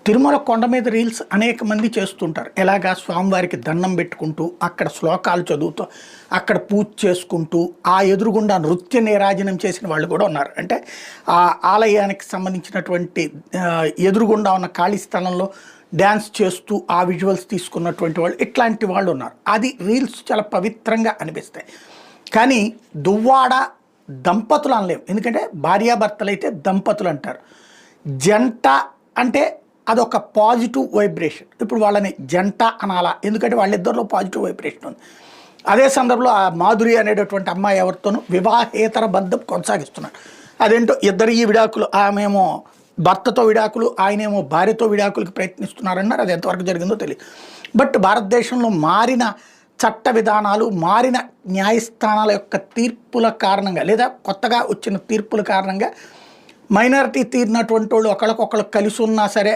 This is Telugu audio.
తిరుమల కొండ మీద రీల్స్ అనేక మంది చేస్తుంటారు. ఎలాగా స్వామివారికి దండం పెట్టుకుంటూ, అక్కడ శ్లోకాలు చదువుతూ, అక్కడ పూజ చేసుకుంటూ, ఆ ఎదురుగుండా నృత్య నీరాజనం చేసిన వాళ్ళు కూడా ఉన్నారు. అంటే ఆ ఆలయానికి సంబంధించినటువంటి ఎదురుగుండా ఉన్న ఖాళీ స్థలంలో డ్యాన్స్ చేస్తూ ఆ విజువల్స్ తీసుకున్నటువంటి వాళ్ళు, ఇట్లాంటి వాళ్ళు ఉన్నారు. అది రీల్స్ చాలా పవిత్రంగా అనిపిస్తాయి. కానీ దువ్వాడ దంపతులు అనలేము, ఎందుకంటే భార్యాభర్తలు అయితే దంపతులు అంటారు. జంట అంటే అదొక పాజిటివ్ వైబ్రేషన్. ఇప్పుడు వాళ్ళని జంట అనాలా, ఎందుకంటే వాళ్ళిద్దరిలో పాజిటివ్ వైబ్రేషన్ ఉంది. అదే సందర్భంలో ఆ మాధురి అనేటటువంటి అమ్మాయి ఎవరితోనూ వివాహేతర బంధం కొనసాగిస్తున్నాడు. అదేంటో ఇద్దరు ఈ విడాకులు, ఆమెమో భర్తతో విడాకులు, ఆయనేమో భార్యతో విడాకులకు ప్రయత్నిస్తున్నారన్నారు. అది ఎంతవరకు జరిగిందో తెలియదు. బట్ భారతదేశంలో మారిన చట్ట విధానాలు, మారిన న్యాయస్థానాల యొక్క తీర్పుల కారణంగా, లేదా కొత్తగా వచ్చిన తీర్పుల కారణంగా మైనారిటీ తీరినటువంటి వాళ్ళు ఒకళ్ళకొకళ్ళు కలిసి ఉన్నా సరే